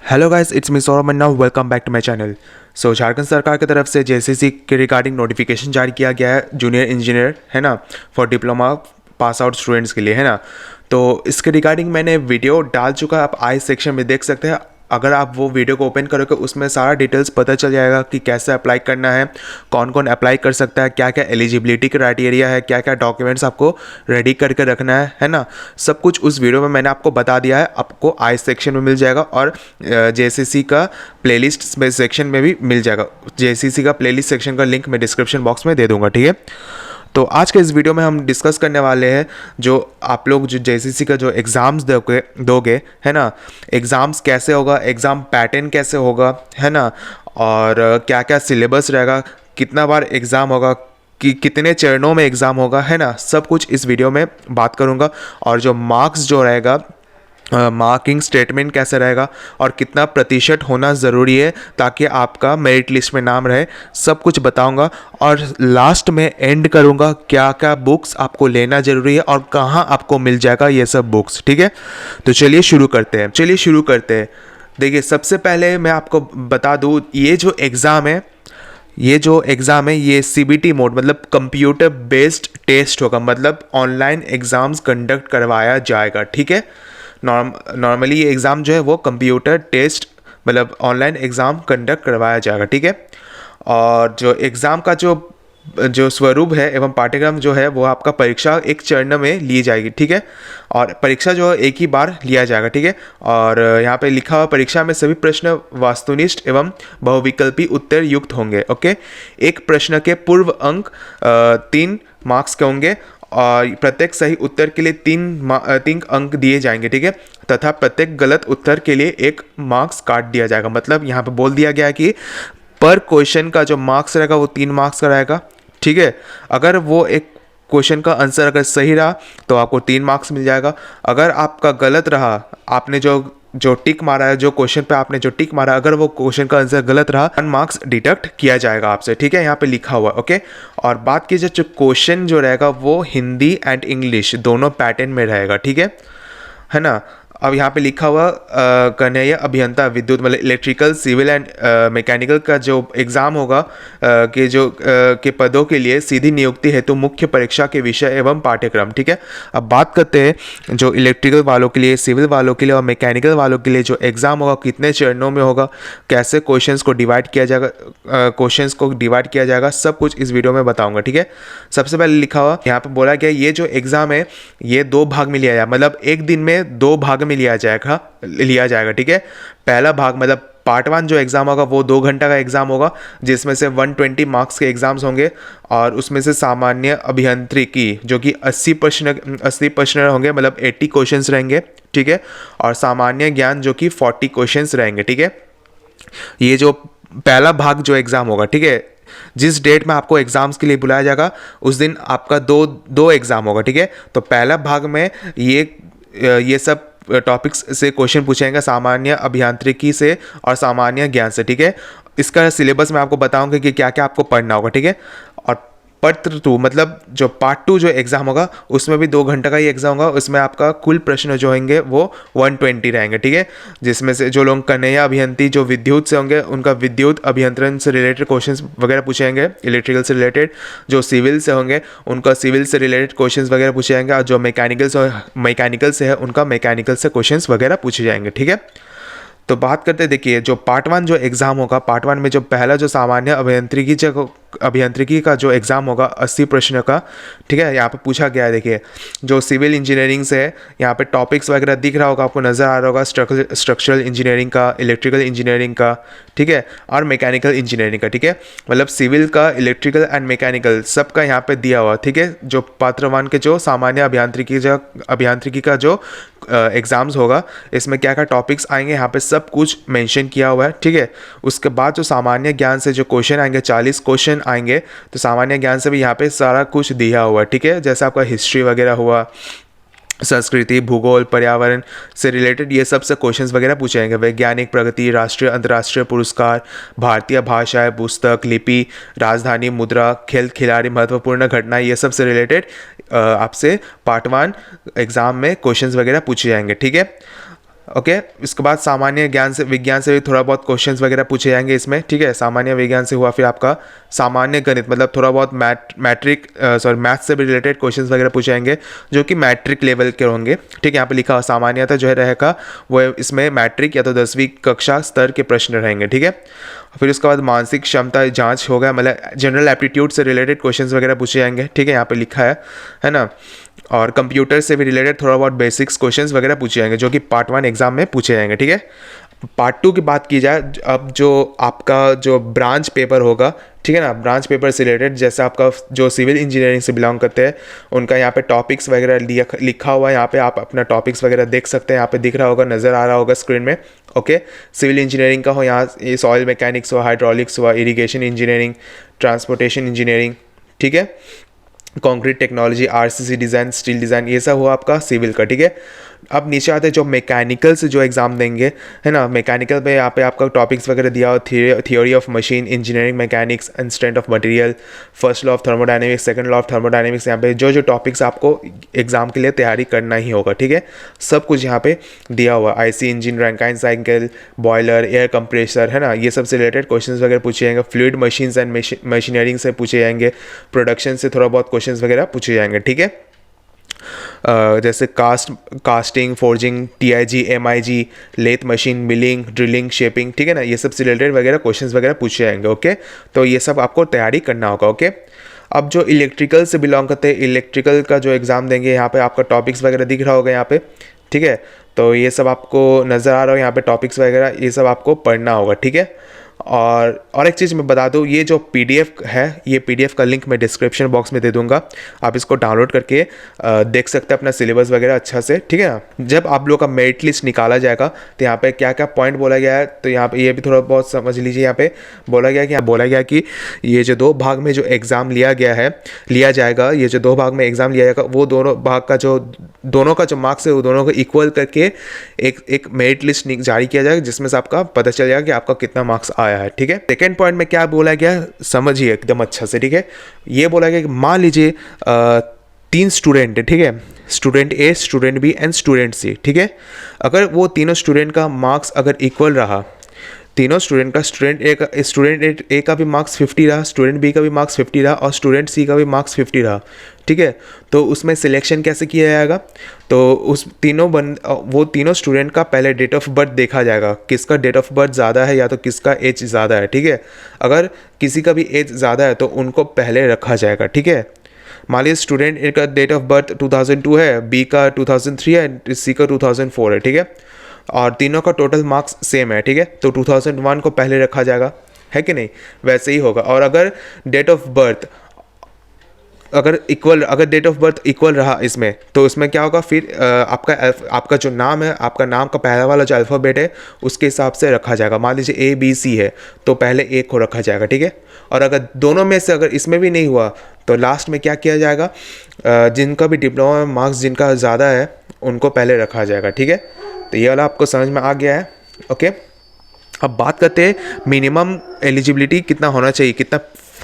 Hello guys, it's me Saurabh Manna. Welcome back to my channel. Jharkhand सरकार की तरफ से जेसीसी के रिगार्डिंग नोटिफिकेशन जारी किया गया है जूनियर इंजीनियर, है ना, for diploma pass out students के लिए, है ना। तो इसके रिगार्डिंग मैंने वीडियो डाल चुका है, आप आई सेक्शन में देख सकते हैं। अगर आप वो वीडियो को ओपन करोगे उसमें सारा डिटेल्स पता चल जाएगा कि कैसे अप्लाई करना है, कौन कौन अप्लाई कर सकता है, क्या क्या एलिजिबिलिटी क्राइटेरिया है, क्या क्या डॉक्यूमेंट्स आपको रेडी करके रखना है ना। सब कुछ उस वीडियो में मैंने आपको बता दिया है। आपको आई सेक्शन में मिल जाएगा और जेसीसी का प्लेलिस्ट में सेक्शन में भी मिल जाएगा। जेसीसी का प्लेलिस्ट सेक्शन का लिंक मैं डिस्क्रिप्शन बॉक्स में दे दूंगा, ठीक है। तो आज के इस वीडियो में हम डिस्कस करने वाले हैं जो आप लोग जो जेसीसी का जो एग्ज़ाम्स दोगे, है ना, एग्ज़ाम्स कैसे होगा, एग्ज़ाम पैटर्न कैसे होगा, है ना, और क्या क्या सिलेबस रहेगा, कितना बार एग्ज़ाम होगा, कि कितने चरणों में एग्ज़ाम होगा, है ना, सब कुछ इस वीडियो में बात करूँगा। और जो मार्क्स जो रहेगा, मार्किंग स्टेटमेंट कैसे रहेगा और कितना प्रतिशत होना ज़रूरी है ताकि आपका मेरिट लिस्ट में नाम रहे, सब कुछ बताऊंगा। और लास्ट में एंड करूंगा क्या क्या बुक्स आपको लेना ज़रूरी है और कहां आपको मिल जाएगा ये सब बुक्स, ठीक है। तो चलिए शुरू करते हैं। देखिए, सबसे पहले मैं आपको बता दूं, ये जो एग्ज़ाम है ये सीबीटी मोड मतलब कंप्यूटर बेस्ड टेस्ट होगा, मतलब ऑनलाइन एग्ज़ाम्स कंडक्ट करवाया जाएगा, ठीक है। नॉर्मली ये एग्ज़ाम जो है वो कंप्यूटर टेस्ट मतलब ऑनलाइन एग्ज़ाम कंडक्ट करवाया जाएगा, ठीक है। और जो एग्ज़ाम का जो स्वरूप है एवं पाठ्यक्रम जो है वो आपका परीक्षा एक चरण में ली जाएगी, ठीक है। और परीक्षा जो है एक ही बार लिया जाएगा, ठीक है। और यहाँ पे लिखा हुआ परीक्षा में सभी प्रश्न वस्तुनिष्ठ एवं बहुविकल्पी उत्तर युक्त होंगे, ओके। एक प्रश्न के पूर्व अंक 3 मार्क्स के होंगे और प्रत्येक सही उत्तर के लिए 3 अंक दिए जाएंगे, ठीक है। तथा प्रत्येक गलत उत्तर के लिए 1 मार्क्स काट दिया जाएगा। मतलब यहाँ पे बोल दिया गया है कि पर क्वेश्चन का जो मार्क्स रहेगा वो 3 मार्क्स का रहेगा, ठीक है। अगर वो एक क्वेश्चन का आंसर अगर सही रहा तो आपको 3 मार्क्स मिल जाएगा। अगर आपका गलत रहा, आपने जो टिक मारा है, जो क्वेश्चन पे आपने जो टिक मारा, अगर वो क्वेश्चन का आंसर गलत रहा 1 मार्क्स डिडक्ट किया जाएगा आपसे, ठीक है। यहाँ पे लिखा हुआ है, ओके। और बात कीजिए जो क्वेश्चन जो रहेगा वो हिंदी एंड इंग्लिश दोनों पैटर्न में रहेगा, ठीक है ना। अब यहाँ पे लिखा हुआ कन्हैया अभियंता विद्युत मतलब इलेक्ट्रिकल सिविल एंड मैकेनिकल का जो एग्ज़ाम होगा के पदों के लिए सीधी नियुक्ति हेतु मुख्य परीक्षा के विषय एवं पाठ्यक्रम, ठीक है। अब बात करते हैं जो इलेक्ट्रिकल वालों के लिए, सिविल वालों के लिए और मैकेनिकल वालों के लिए जो एग्ज़ाम होगा कितने चरणों में होगा, कैसे क्वेश्चंस को डिवाइड किया जाएगा, सब कुछ इस वीडियो में बताऊँगा, ठीक है। सबसे पहले लिखा हुआ यहाँ पर बोला गया ये जो एग्ज़ाम है ये 2 भाग में लिया जाए, मतलब एक दिन में 2 भाग में लिया जाएगा, ठीक है। पहला भाग मतलब पार्ट 1 जो एग्ज़ाम होगा वो 2 घंटा का एग्ज़ाम होगा जिसमें से 120 मार्क्स के एग्ज़ाम्स होंगे और उसमें से सामान्य अभियांत्रिकी जो कि 80 प्रश्न होंगे, मतलब 80 क्वेश्चंस रहेंगे, ठीक है। और सामान्य ज्ञान जो कि 40 क्वेश्चंस रहेंगे, ठीक है। ये जो पहला भाग जो एग्ज़ाम होगा, ठीक है, जिस डेट में आपको एग्जाम्स के लिए बुलाया जाएगा उस दिन आपका दो एग्ज़ाम होगा, ठीक है। तो पहला भाग में ये सब टॉपिक्स से क्वेश्चन पूछेंगे, सामान्य अभियांत्रिकी से और सामान्य ज्ञान से, ठीक है। इसका सिलेबस मैं आपको बताऊंगा कि क्या क्या आपको पढ़ना होगा, ठीक है। और पत्र 2 मतलब जो पार्ट 2 जो एग्ज़ाम होगा उसमें भी 2 घंटे का ही एग्ज़ाम होगा। उसमें आपका कुल प्रश्न जो होंगे वो 120 रहेंगे, ठीक है। जिसमें से जो लोग कन्हैया अभियंती जो विद्युत से होंगे उनका विद्युत अभियंत्रण से रिलेटेड क्वेश्चंस वगैरह पूछेंगे, इलेक्ट्रिकल से रिलेटेड। जो सिविल से होंगे उनका सिविल से रिलेटेड क्वेश्चंस वगैरह पूछे जाएंगे और जो मैकेनिकल से है उनका मैकेनिकल से क्वेश्चंस वगैरह पूछे जाएंगे, ठीक है। तो बात करते हैं, देखिए जो पार्ट 1 जो एग्ज़ाम होगा, पार्ट 1 में जो पहला जो सामान्य अभियांत्रिकी का जो एग्ज़ाम होगा 80 प्रश्न का, ठीक है। यहाँ पे पूछा गया है, देखिए जो सिविल इंजीनियरिंग से है यहाँ पे टॉपिक्स वगैरह दिख रहा होगा, आपको नज़र आ रहा होगा, स्ट्रक्चरल इंजीनियरिंग का, इलेक्ट्रिकल इंजीनियरिंग का, ठीक है, और मैकेनिकल इंजीनियरिंग का, ठीक है। मतलब सिविल का, इलेक्ट्रिकल एंड मैकेनिकल सबका यहाँ पे दिया हुआ, ठीक है। जो पात्र 1 के जो सामान्य अभियांत्रिकी का जो एग्ज़ाम्स होगा इसमें क्या क्या टॉपिक्स आएंगे यहाँ पे सब कुछ मेंशन किया हुआ है, ठीक है। उसके बाद जो सामान्य ज्ञान से जो क्वेश्चन आएंगे 40 क्वेश्चन आएंगे, तो सामान्य ज्ञान से भी यहाँ पे सारा कुछ दिया हुआ है, ठीक है। जैसे आपका हिस्ट्री वगैरह हुआ, संस्कृति, भूगोल, पर्यावरण से रिलेटेड ये सब से क्वेश्चंस वगैरह पूछे जाएंगे। वैज्ञानिक प्रगति, राष्ट्रीय अंतर्राष्ट्रीय पुरस्कार, भारतीय भाषाएं, पुस्तक, लिपि, राजधानी, मुद्रा, खेल खिलाड़ी, महत्वपूर्ण घटना, ये सब से रिलेटेड आपसे पार्ट 1 एग्ज़ाम में क्वेश्चंस वगैरह पूछे जाएंगे, ठीक है। ओके। इसके बाद सामान्य ज्ञान से, विज्ञान से भी थोड़ा बहुत क्वेश्चंस वगैरह पूछे जाएंगे इसमें, ठीक है। सामान्य विज्ञान से हुआ, फिर आपका सामान्य गणित मतलब थोड़ा बहुत मैथ से भी रिलेटेड क्वेश्चंस वगैरह पूछे जाएंगे जो कि मैट्रिक लेवल के होंगे, ठीक है। यहाँ पे लिखा हुआ सामान्यतः जो है रहेगा वो इसमें मैट्रिक या तो 10वीं कक्षा स्तर के प्रश्न रहेंगे, ठीक है। फिर उसके बाद मानसिक क्षमता जांच होगा, मतलब जनरल एप्टीट्यूड से रिलेटेड क्वेश्चंस वगैरह पूछे जाएंगे, ठीक है, यहाँ पे लिखा है ना। और कंप्यूटर से भी रिलेटेड थोड़ा बहुत बेसिक्स क्वेश्चंस वगैरह पूछे जाएंगे जो कि पार्ट 1 एग्जाम में पूछे जाएंगे, ठीक है। पार्ट 2 की बात की जाए, अब जो आपका जो ब्रांच पेपर होगा, ठीक है ना, ब्रांच पेपर से रिलेटेड, जैसे आपका जो सिविल इंजीनियरिंग से बिलोंग करते हैं उनका यहाँ पे टॉपिक्स वगैरह लिखा हुआ है। यहाँ पे आप अपना टॉपिक्स वगैरह देख सकते हैं, यहाँ पे दिख रहा होगा, नज़र आ रहा होगा स्क्रीन में, ओके। सिविल इंजीनियरिंग का हो, यहाँ ये सॉइल मैकेनिक्स हुआ, हाइड्रोलिक्स हुआ, इरिगेशन इंजीनियरिंग, ट्रांसपोर्टेशन इंजीनियरिंग, ठीक है, concrete technology, RCC design, steel design, ये सब हुआ आपका सिविल का, ठीक है। अब नीचे आते हैं जो मैकेनिकल से जो एग्ज़ाम देंगे, है ना। मैकेनिकल पे यहाँ पे आपका टॉपिक्स वगैरह दिया हो, theory of machine, engineering mechanics and strength of material, first law of thermodynamics, second law of thermodynamics, यहाँ पे जो टॉपिक्स आपको एग्जाम के लिए तैयारी करना ही होगा, ठीक है, सब कुछ यहाँ पे दिया हुआ। IC engine, Rankine cycle, boiler, air compressor, है ना, ये सब से रिलेटेड क्वेश्चंस वगैरह पूछे जाएंगे। फ्लूइड मशीन्स एंड मशीनरिंग से पूछे जाएंगे, प्रोडक्शन से थोड़ा बहुत क्वेश्चंस वगैरह पूछे जाएंगे, ठीक है। जैसे casting, forging, TIG, MIG, lathe machine, milling, drilling, shaping, ठीक है ना, ये सब से रिलेटेड वगैरह क्वेश्चंस वगैरह पूछे जाएंगे, ओके। तो ये सब आपको तैयारी करना होगा, ओके। अब जो इलेक्ट्रिकल से बिलोंग करते हैं, इलेक्ट्रिकल का जो एग्ज़ाम देंगे, यहाँ पे आपका टॉपिक्स वगैरह दिख रहा होगा यहाँ पे, ठीक है। तो ये सब आपको नज़र आ रहा हो यहाँ पे टॉपिक्स वगैरह, ये सब आपको पढ़ना होगा, ठीक है। और एक चीज़ मैं बता दूँ, ये जो पीडीएफ है, ये पीडीएफ का लिंक मैं डिस्क्रिप्शन बॉक्स में दे दूंगा, आप इसको डाउनलोड करके देख सकते हैं अपना सिलेबस वगैरह अच्छा से, ठीक है ना। जब आप लोग का मेरिट लिस्ट निकाला जाएगा तो यहाँ पे क्या क्या पॉइंट बोला गया है, तो यहाँ पे ये भी थोड़ा बहुत समझ लीजिए। यहाँ पे बोला गया कि ये जो 2 भाग में जो एग्ज़ाम लिया जाएगा, ये जो 2 भाग में एग्ज़ाम लिया जाएगा, वो दोनों भाग का जो मार्क्स है वो दोनों को इक्वल करके एक मेरिट लिस्ट जारी किया जाएगा, जिसमें से आपका पता चल जाएगा कि आपका कितना मार्क्स आया है, ठीक है। सेकेंड पॉइंट में क्या बोला गया समझिए एकदम अच्छा से, ठीक है। ये बोला गया कि मान लीजिए 3 स्टूडेंट है, ठीक है, student A, student B and student C, ठीक है। अगर वो तीनों स्टूडेंट का मार्क्स अगर इक्वल रहा, तीनों स्टूडेंट का, स्टूडेंट ए का भी मार्क्स 50 रहा, स्टूडेंट बी का भी मार्क्स 50 रहा और स्टूडेंट सी का भी मार्क्स 50 रहा, ठीक है। तो उसमें सिलेक्शन कैसे किया जाएगा, तो उस वो तीनों स्टूडेंट का पहले डेट ऑफ बर्थ देखा जाएगा, किसका डेट ऑफ बर्थ ज़्यादा है या तो किसका एज ज़्यादा है, ठीक है। अगर किसी का भी एज ज़्यादा है तो उनको पहले रखा जाएगा, ठीक है। मान लीजिए स्टूडेंट ए का डेट ऑफ बर्थ 2002 है, बी का 2003 है, सी का 2004 है, ठीक है, और तीनों का टोटल मार्क्स सेम है, ठीक है। तो 2001 को पहले रखा जाएगा, है कि नहीं, वैसे ही होगा। और अगर डेट ऑफ बर्थ अगर डेट ऑफ बर्थ इक्वल रहा इसमें, तो उसमें क्या होगा फिर आपका जो नाम है, आपका नाम का पहला वाला जो अल्फ़ाबेट है उसके हिसाब से रखा जाएगा। मान लीजिए ए बी सी है तो पहले ए को रखा जाएगा, ठीक है। और अगर दोनों में से अगर इसमें भी नहीं हुआ तो लास्ट में क्या किया जाएगा, जिनका भी डिप्लोमा में मार्क्स जिनका ज़्यादा है उनको पहले रखा जाएगा, ठीक है। तो ये वाला आपको समझ में आ गया है, ओके। अब बात करते हैं मिनिमम एलिजिबिलिटी कितना होना चाहिए,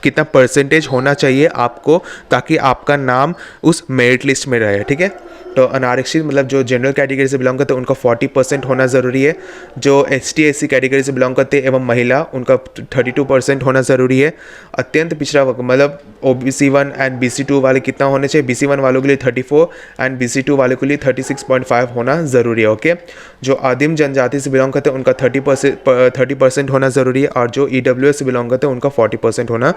कितना परसेंटेज होना चाहिए आपको, ताकि आपका नाम उस मेरिट लिस्ट में रहे, ठीक है। तो अनारक्षित मतलब जो जनरल कैटेगरी से बिलोंग करते हैं उनका 40% होना ज़रूरी है। जो ST SC कैटेगरी से बिलोंग करते हैं एवं महिला उनका 32% होना ज़रूरी है। अत्यंत पिछड़ा वर्ग मतलब OBC 1 एंड BC 2 वाले कितना होने चाहिए, BC 1 वालों के लिए 34 एंड BC 2 वालों के लिए 36.5 होना ज़रूरी है, ओके। जो आदिम जनजाति से बिलोंग करते हैं उनका 30% होना ज़रूरी है, और जो EWS से बिलोंग करते हैं उनका 40% होना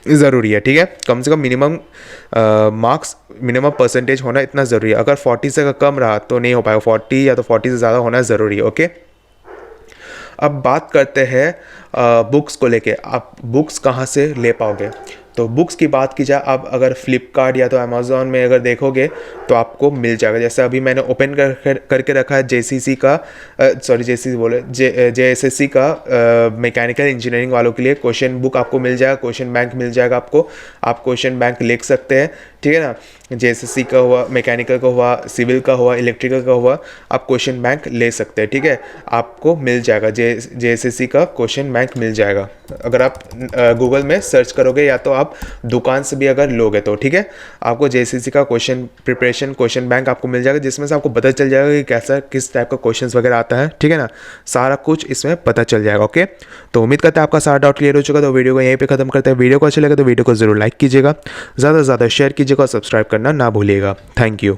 ज़रूरी है, ठीक है। कम से कम मिनिमम मार्क्स, मिनिमम परसेंटेज होना इतना ज़रूरी है। अगर 40 से कम रहा तो नहीं हो पाएगा, 40 या तो 40 से ज़्यादा होना ज़रूरी है, ओके। अब बात करते हैं बुक्स को लेके, आप बुक्स कहाँ से ले पाओगे। तो बुक्स की बात की जाए, आप अगर फ्लिपकार्ट या तो अमेज़ॉन में अगर देखोगे तो आपको मिल जाएगा। जैसे अभी मैंने ओपन करके रखा है JCC का JSSC का मैकेनिकल इंजीनियरिंग वालों के लिए क्वेश्चन बुक आपको मिल जाएगा, क्वेश्चन बैंक मिल जाएगा आपको, आप क्वेश्चन बैंक लिख सकते हैं, ठीक है ना। JSSC का हुआ, मैकेनिकल का हुआ, सिविल का हुआ, इलेक्ट्रिकल का हुआ, आप क्वेश्चन बैंक ले सकते हैं, ठीक है। आपको मिल जाएगा JSSC का क्वेश्चन बैंक बैंक मिल जाएगा अगर आप गूगल में सर्च करोगे, या तो आप दुकान से भी अगर लोगे तो, ठीक है। आपको जेसीसी का क्वेश्चन प्रिपरेशन क्वेश्चन बैंक आपको मिल जाएगा, जिसमें से आपको पता चल जाएगा कि कैसा किस टाइप का क्वेश्चंस वगैरह आता है, ठीक है ना। सारा कुछ इसमें पता चल जाएगा। ओके, तो उम्मीद करते हैं आपका सारा डाउट क्लियर हो चुका। तो वीडियो को यहीं पे खत्म करते हैं। वीडियो को अच्छा लगे तो वीडियो को जरूर लाइक कीजिएगा, ज़्यादा से ज़्यादा शेयर कीजिएगा और सब्सक्राइब करना ना भूलिएगा। Thank you.